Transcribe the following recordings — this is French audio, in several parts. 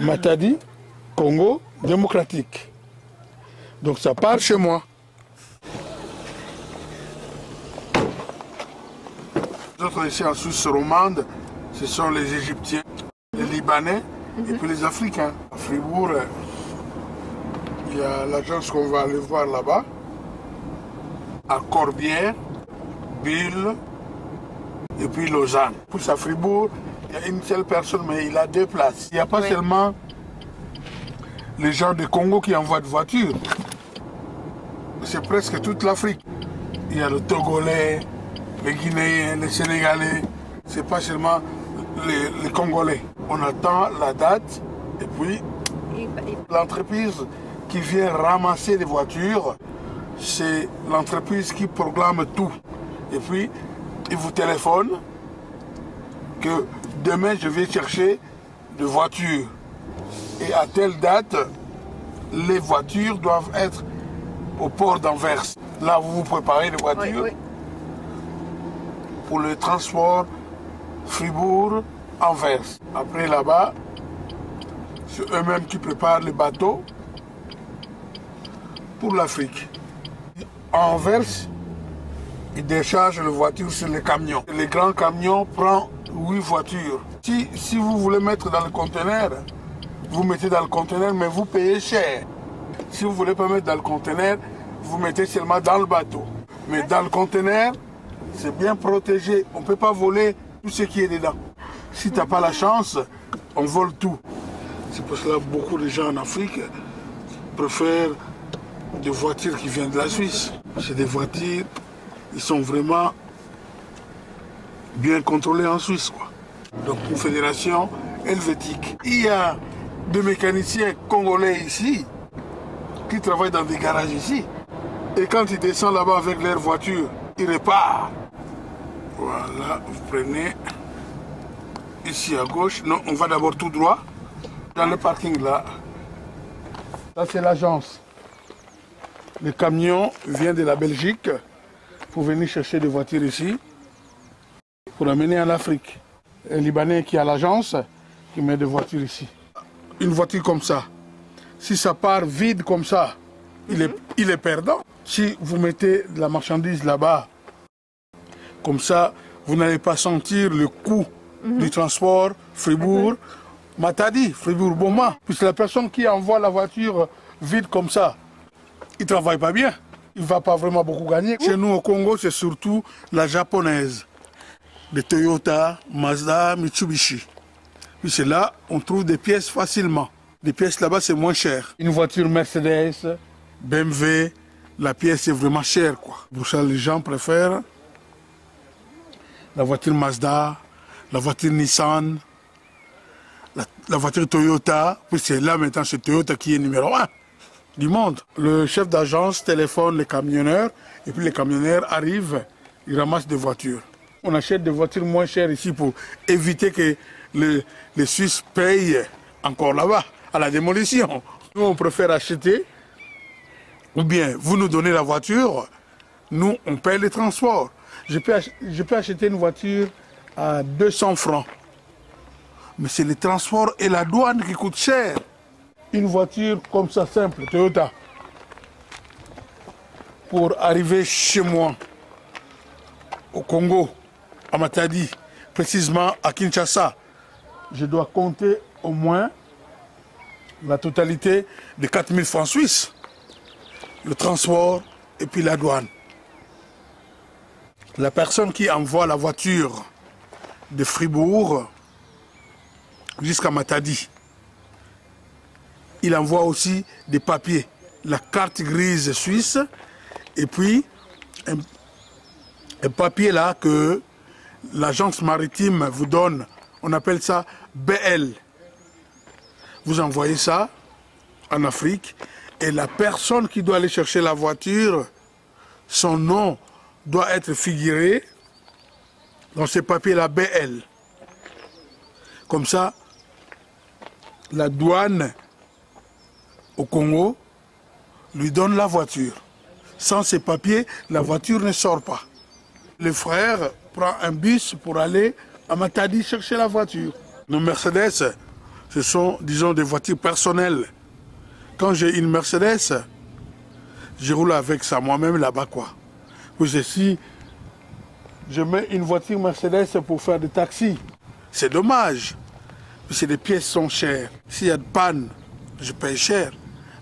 Matadi, Congo démocratique. Donc ça part chez moi. Les autres ici en Suisse romande, ce sont les Égyptiens, les Libanais et puis les Africains. À Fribourg, il y a l'agence qu'on va aller voir là-bas. À Corbière, Bulle et puis Lausanne. Puis à Fribourg, il y a une seule personne, mais il a 2 places. Il n'y a pas seulement les gens du Congo qui envoient de voitures. C'est presque toute l'Afrique. Il y a le Togolais, les Guinéens, les Sénégalais. C'est pas seulement les Congolais. On attend la date et puis l'entreprise qui vient ramasser les voitures, c'est l'entreprise qui proclame tout. Et puis, il vous téléphone que demain je vais chercher des voitures. Et à telle date, les voitures doivent être au port d'Anvers. Là, vous vous préparez les voitures pour le transport Fribourg-Anvers. Après, là-bas, c'est eux-mêmes qui préparent les bateaux pour l'Afrique. À Anvers, ils déchargent les voitures sur les camions. Les grands camions prennent 8 voitures. Si vous voulez mettre dans le conteneur, vous mettez dans le conteneur, mais vous payez cher. Si vous ne voulez pas mettre dans le conteneur, vous mettez seulement dans le bateau. Mais dans le conteneur, c'est bien protégé. On ne peut pas voler tout ce qui est dedans. Si tu n'as pas la chance, on vole tout. C'est pour cela que beaucoup de gens en Afrique préfèrent des voitures qui viennent de la Suisse. C'est des voitures, ils sont vraiment bien contrôlés en Suisse, quoi. Donc une fédération helvétique. Il y a des mécaniciens congolais ici qui travaillent dans des garages ici. Et quand ils descendent là-bas avec leur voiture, ils repartent. Voilà, vous prenez ici à gauche. Non, on va d'abord tout droit dans le parking là. Ça c'est l'agence. Le camion vient de la Belgique pour venir chercher des voitures ici pour amener en Afrique. Un Libanais qui a l'agence qui met des voitures ici. Une voiture comme ça, si ça part vide comme ça, il est perdant. Si vous mettez de la marchandise là-bas, comme ça, vous n'allez pas sentir le coût du transport Fribourg-Matadi, Fribourg-Boma. Puisque la personne qui envoie la voiture vide comme ça, il ne travaille pas bien. Il ne va pas vraiment beaucoup gagner. Chez nous au Congo, c'est surtout la japonaise. Les Toyota, Mazda, Mitsubishi. Puis c'est là, on trouve des pièces facilement. Les pièces là-bas, c'est moins cher. Une voiture Mercedes, BMW, la pièce est vraiment chère, quoi. Pour ça, les gens préfèrent la voiture Mazda, la voiture Nissan, la voiture Toyota. Puis c'est là maintenant, c'est Toyota qui est numéro 1 du monde. Le chef d'agence téléphone les camionneurs et puis les camionneurs arrivent, ils ramassent des voitures. On achète des voitures moins chères ici pour éviter que les Suisses payent encore là-bas, à la démolition. Nous, on préfère acheter, ou bien vous nous donnez la voiture, nous, on paye les transports. Je peux acheter une voiture à 200 francs. Mais c'est les transports et la douane qui coûtent cher. Une voiture comme ça, simple, Toyota, pour arriver chez moi, au Congo, à Matadi, précisément à Kinshasa, je dois compter au moins la totalité de 4000 francs suisses. Le transport et puis la douane. La personne qui envoie la voiture de Fribourg jusqu'à Matadi, il envoie aussi des papiers, la carte grise suisse et puis un papier là que l'agence maritime vous donne, on appelle ça BL. Vous envoyez ça en Afrique et la personne qui doit aller chercher la voiture, son nom doit être figuré dans ce papier-là BL. Comme ça, la douane au Congo lui donne la voiture. Sans ces papiers, la voiture ne sort pas. Le frère prend un bus pour aller à Matadi chercher la voiture. Nos Mercedes, ce sont, disons, des voitures personnelles. Quand j'ai une Mercedes, je roule avec ça moi-même là-bas, quoi. Puis si je mets une voiture Mercedes pour faire des taxis, c'est dommage. Puis les pièces sont chères. S'il y a de panne, je paye cher.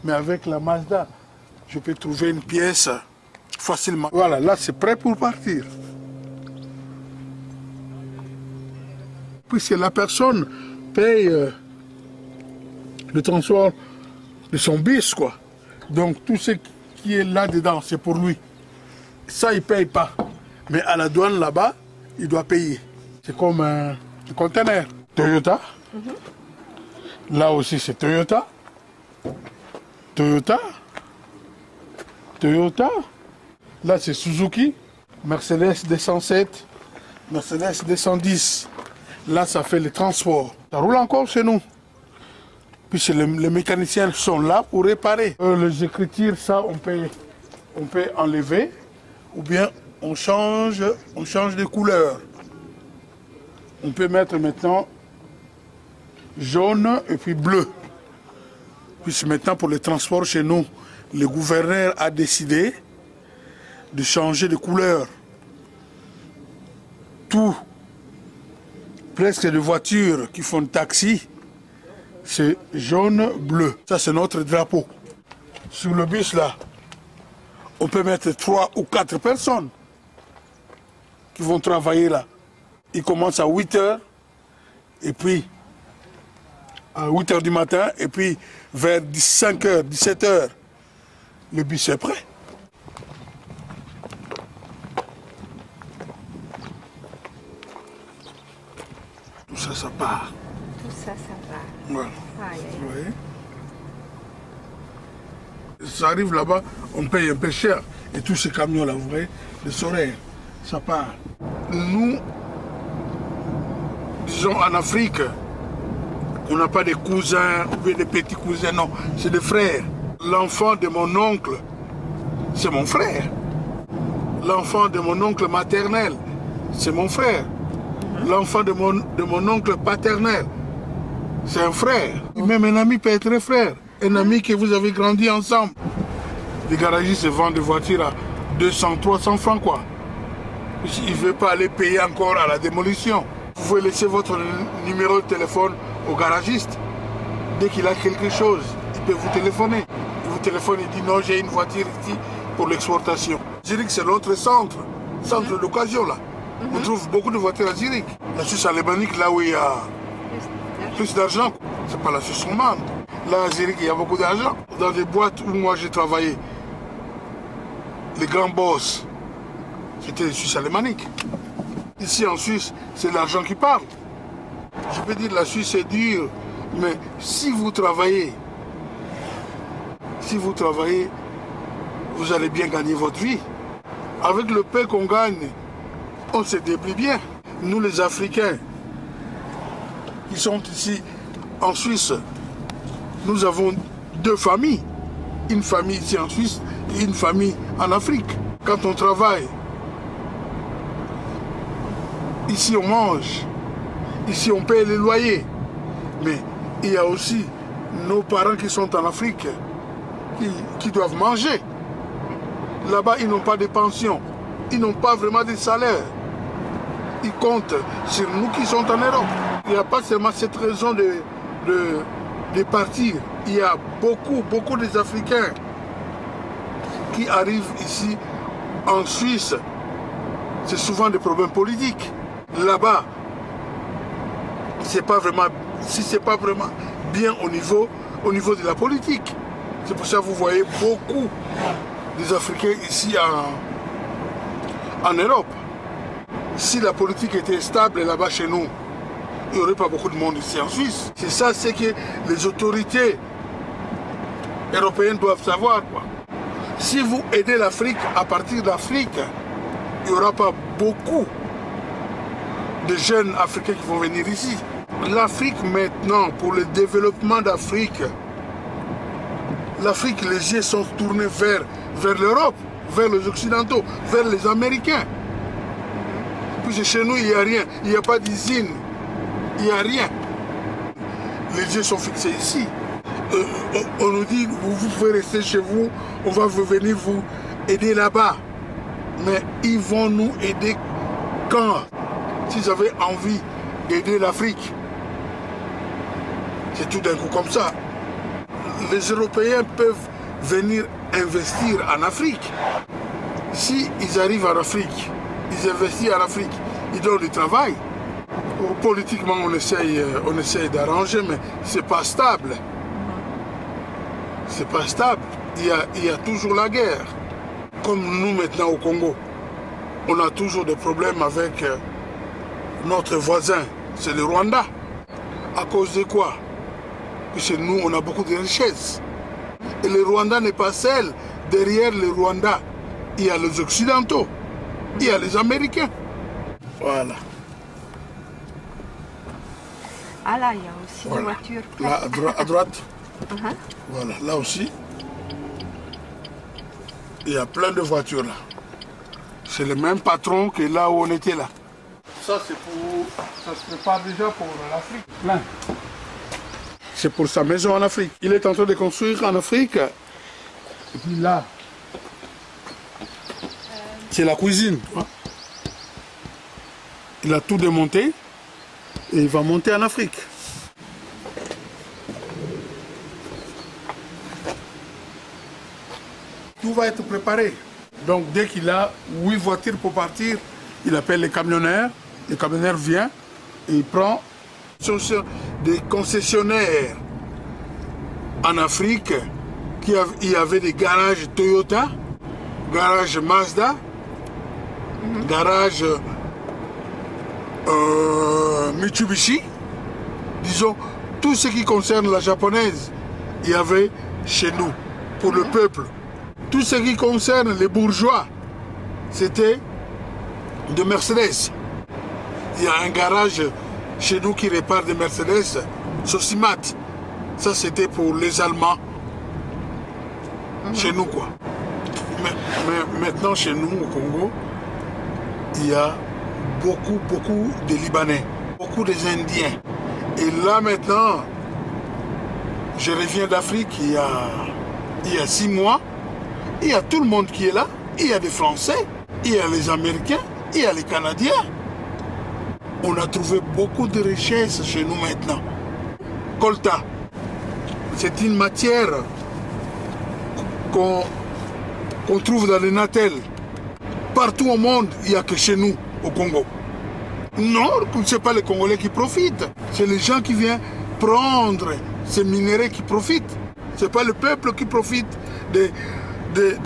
Mais avec la Mazda, je peux trouver une pièce facilement. Voilà, là c'est prêt pour partir. Puisque la personne paye le transport de son bus, quoi. Donc tout ce qui est là-dedans, c'est pour lui. Ça, il ne paye pas. Mais à la douane, là-bas, il doit payer. C'est comme un conteneur. Toyota. Là aussi, c'est Toyota. Toyota. Toyota. Là, c'est Suzuki. Mercedes 207. Mercedes 210. Là, ça fait le transport. Ça roule encore chez nous. Puis les mécaniciens sont là pour réparer. Les écritures, ça, on peut enlever. Ou bien on change de couleur. On peut mettre maintenant jaune et puis bleu. Puis maintenant, pour le transport chez nous, le gouverneur a décidé de changer de couleur. Tout, presque les voitures qui font taxi, c'est jaune-bleu. Ça, c'est notre drapeau. Sur le bus, là, on peut mettre 3 ou 4 personnes qui vont travailler là. Ils commencent à 8 h, et puis à 8 h du matin, et puis vers 5 h, 17 h, le bus est prêt. Tout ça, ça part. Tout ça, ça va. Voilà. Aïe, aïe. Vous voyez? Ça arrive là-bas, on paye un peu cher. Et tous ces camions-là, vous voyez, les solaires, ça part. Nous, disons en Afrique, on n'a pas des cousins ou bien des petits cousins, non, c'est des frères. L'enfant de mon oncle, c'est mon frère. L'enfant de mon oncle maternel, c'est mon frère. L'enfant de mon oncle paternel, c'est un frère. Même un ami peut être frère. Un ami que vous avez grandi ensemble. Les garagistes vendent des voitures à 200, 300 francs, quoi. Il ne veut pas aller payer encore à la démolition. Vous pouvez laisser votre numéro de téléphone au garagiste. Dès qu'il a quelque chose, il peut vous téléphoner. Il vous téléphone, il dit non, j'ai une voiture ici pour l'exportation. Zurich, c'est notre centre d'occasion, là. On trouve beaucoup de voitures à Zurich. La Suisse alémanique, là où il y a plus d'argent, c'est pas la Suisse romande. Là, à Zurich, il y a beaucoup d'argent. Dans des boîtes où moi j'ai travaillé, les grands boss, c'était les Suisses alémaniques. Ici en Suisse, c'est l'argent qui parle. Je peux dire que la Suisse est dure, mais si vous travaillez, vous allez bien gagner votre vie. Avec le peu qu'on gagne, on se débrouille bien. Nous les Africains qui sont ici en Suisse, nous avons 2 familles. Une famille ici en Suisse et une famille en Afrique. Quand on travaille, ici on mange, ici on paye les loyers. Mais il y a aussi nos parents qui sont en Afrique qui doivent manger. Là-bas, ils n'ont pas de pension. Ils n'ont pas vraiment de salaire. Ils comptent sur nous qui sommes en Europe. Il n'y a pas seulement cette raison de partir. Il y a beaucoup des Africains qui arrivent ici en Suisse. C'est souvent des problèmes politiques. Là-bas, si c'est pas vraiment bien au niveau de la politique. C'est pour ça que vous voyez beaucoup des Africains ici en Europe. Si la politique était stable là-bas chez nous, il n'y aurait pas beaucoup de monde ici en Suisse. C'est ça, c'est que les autorités européennes doivent savoir, quoi. Si vous aidez l'Afrique, à partir d'Afrique, il n'y aura pas beaucoup de jeunes Africains qui vont venir ici. L'Afrique maintenant, pour le développement d'Afrique, l'Afrique, les yeux sont tournés vers l'Europe, vers les Occidentaux, vers les Américains. Puis chez nous, il n'y a rien, il n'y a pas d'usine, il n'y a rien. les yeux sont fixés ici. On nous dit, vous pouvez rester chez vous, on va venir vous aider là-bas. Mais ils vont nous aider quand? S'ils avaient envie d'aider l'Afrique. C'est tout d'un coup comme ça. Les Européens peuvent venir investir en Afrique. Si ils arrivent en Afrique, ils investissent en Afrique, ils donnent du travail. Politiquement, on essaye d'arranger, mais c'est pas stable. C'est pas stable. Il y a toujours la guerre. Comme nous maintenant au Congo, on a toujours des problèmes avec notre voisin, c'est le Rwanda. À cause de quoi? Parce que nous, on a beaucoup de richesses. Et le Rwanda n'est pas seul. Derrière le Rwanda, il y a les Occidentaux, il y a les Américains. Voilà. Ah là, il y a aussi Voilà. des voitures. Là, à droite. Voilà, là aussi. Il y a plein de voitures là. C'est le même patron que là où on était là. Ça, c'est pour... Ça se prépare déjà pour l'Afrique. Plein. C'est pour sa maison en Afrique. Il est en train de construire en Afrique. Et puis là, c'est la cuisine. Il a tout démonté et il va monter en Afrique. Tout va être préparé. Donc dès qu'il a 8 voitures pour partir, il appelle les camionneurs. Le camionneur vient et il prend. Ce sont des concessionnaires en Afrique il y avait des garages Toyota, garage Mazda, garage Mitsubishi. Disons, tout ce qui concerne la japonaise, il y avait chez nous, pour le peuple. Tout ce qui concerne les bourgeois, c'était de Mercedes. Il y a un garage chez nous qui répare des Mercedes, Sosimat. Ça, c'était pour les Allemands. Chez nous, quoi. Mais maintenant, chez nous, au Congo, il y a beaucoup de Libanais, beaucoup des Indiens. Et là, maintenant, je reviens d'Afrique il y a 6 mois. Il y a tout le monde qui est là. Il y a des Français, il y a les Américains, il y a les Canadiens. On a trouvé beaucoup de richesses chez nous maintenant. Colta, c'est une matière qu'on trouve dans les natels. Partout au monde, il n'y a que chez nous, au Congo. Non, ce n'est pas les Congolais qui profitent. C'est les gens qui viennent prendre ces minéraux qui profitent. Ce n'est pas le peuple qui profite de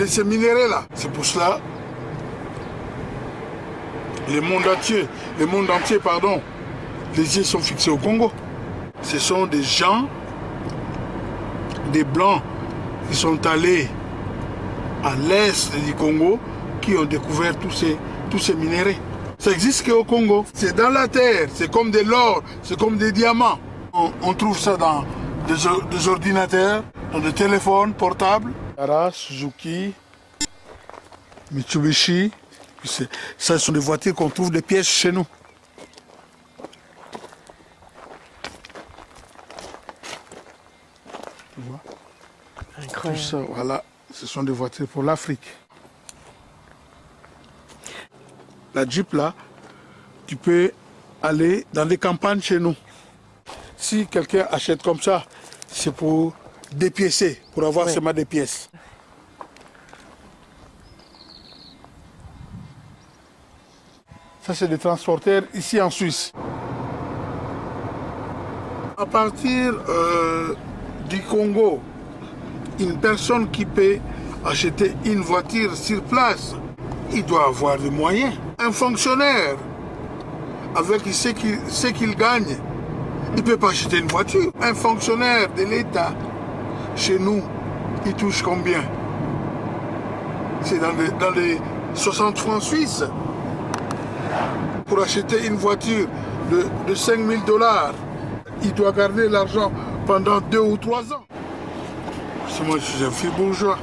ces minéraux-là. C'est pour cela le monde entier, les yeux sont fixés au Congo. Ce sont des gens, des Blancs, qui sont allés à l'est du Congo, qui ont découvert tous ces minéraux. Ça existe qu'au Congo. C'est dans la terre, c'est comme de l'or, c'est comme des diamants. On trouve ça dans des ordinateurs, dans des téléphones portables. Yara, Suzuki, Mitsubishi. Ça, ce sont des voitures qu'on trouve des pièces chez nous. Tu vois? Incroyable. Tout ça, voilà, ce sont des voitures pour l'Afrique. La Jeep, là, tu peux aller dans les campagnes chez nous. Si quelqu'un achète comme ça, c'est pour dépiécer, pour avoir seulement des pièces. Ça, c'est des transporteurs ici en Suisse. À partir du Congo, une personne qui peut acheter une voiture sur place, il doit avoir des moyens. Un fonctionnaire, avec ce qu'il gagne, il ne peut pas acheter une voiture. Un fonctionnaire de l'État, chez nous, il touche combien? C'est dans les 60 francs suisses. Pour acheter une voiture de 5 000 $, il doit garder l'argent pendant 2 ou 3 ans. Parce que moi, je suis un fils bourgeois.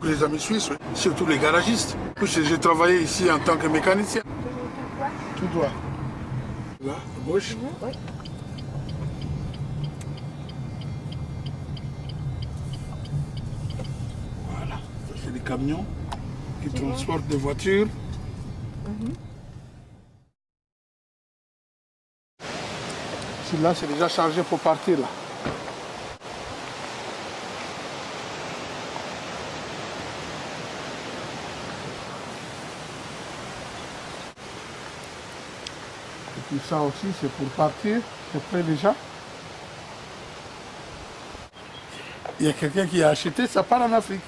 Les amis suisses, surtout les garagistes. J'ai travaillé ici en tant que mécanicien. Tout droit. Là, à gauche. Oui. des camions qui transportent des voitures. Celui-là, c'est déjà chargé pour partir là. Et puis ça aussi, c'est pour partir. C'est prêt déjà. Il y a quelqu'un qui a acheté, ça part en Afrique.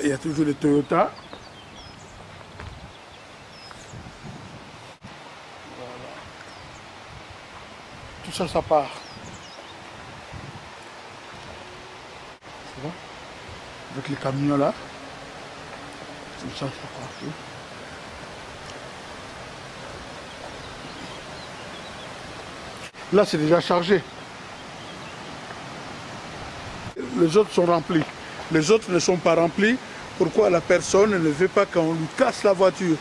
Il y a toujours les Toyota. Voilà. Tout ça, ça part. Ça va? Avec les camions là. Tout ça, ça part. Là, c'est déjà chargé. Les autres sont remplis. Les autres ne sont pas remplis. Pourquoi la personne ne veut pas qu'on lui casse la voiture?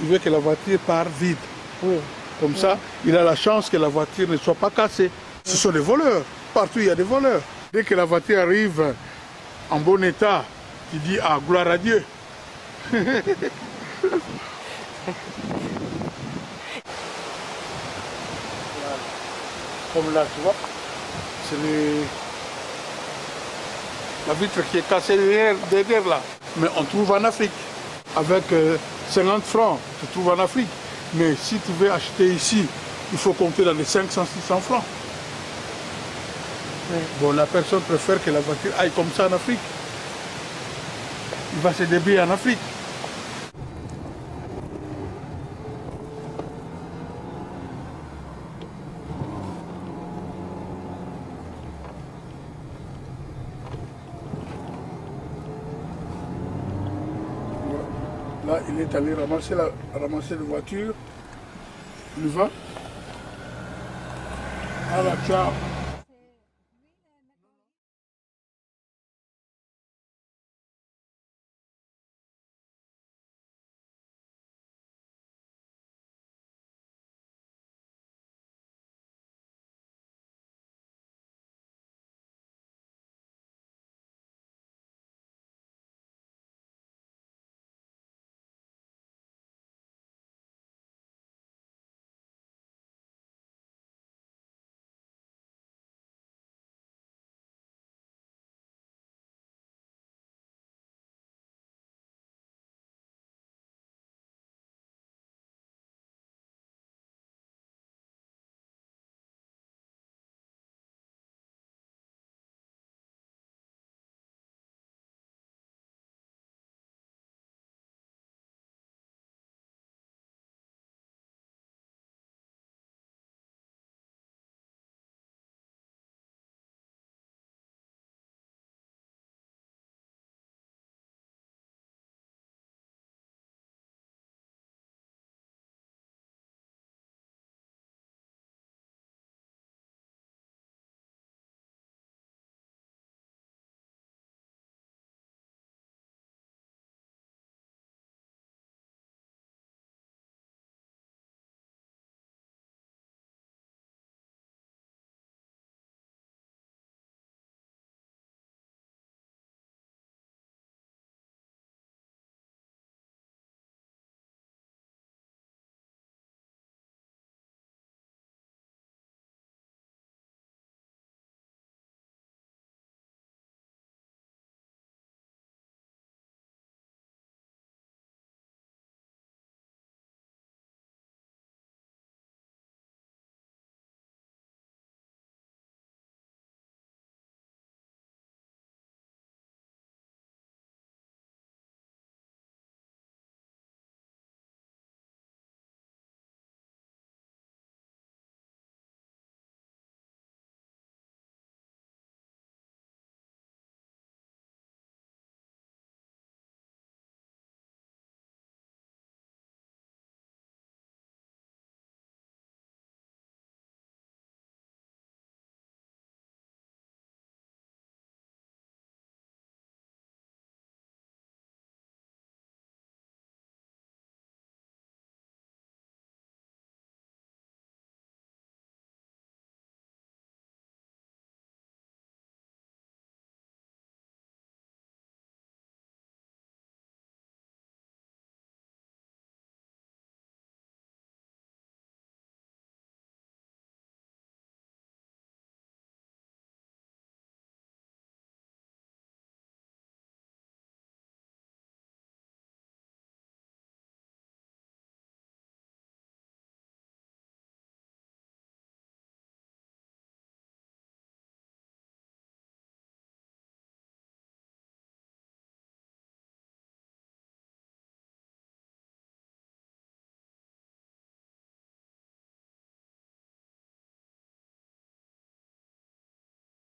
Il veut que la voiture parte vide. Oui. Comme ça, il a la chance que la voiture ne soit pas cassée. Ce sont des voleurs. Partout, il y a des voleurs. Dès que la voiture arrive en bon état, tu dis « Ah, gloire à Dieu !» Comme là, tu vois, c'est la vitre qui est cassée derrière là. Mais on trouve en Afrique. Avec 50 francs, tu trouves en Afrique. Mais si tu veux acheter ici, il faut compter dans les 500-600 francs. Bon, la personne préfère que la voiture aille comme ça en Afrique. Il va se débrouiller en Afrique. Là, il est allé ramasser la voiture. Il va. Alors, ciao.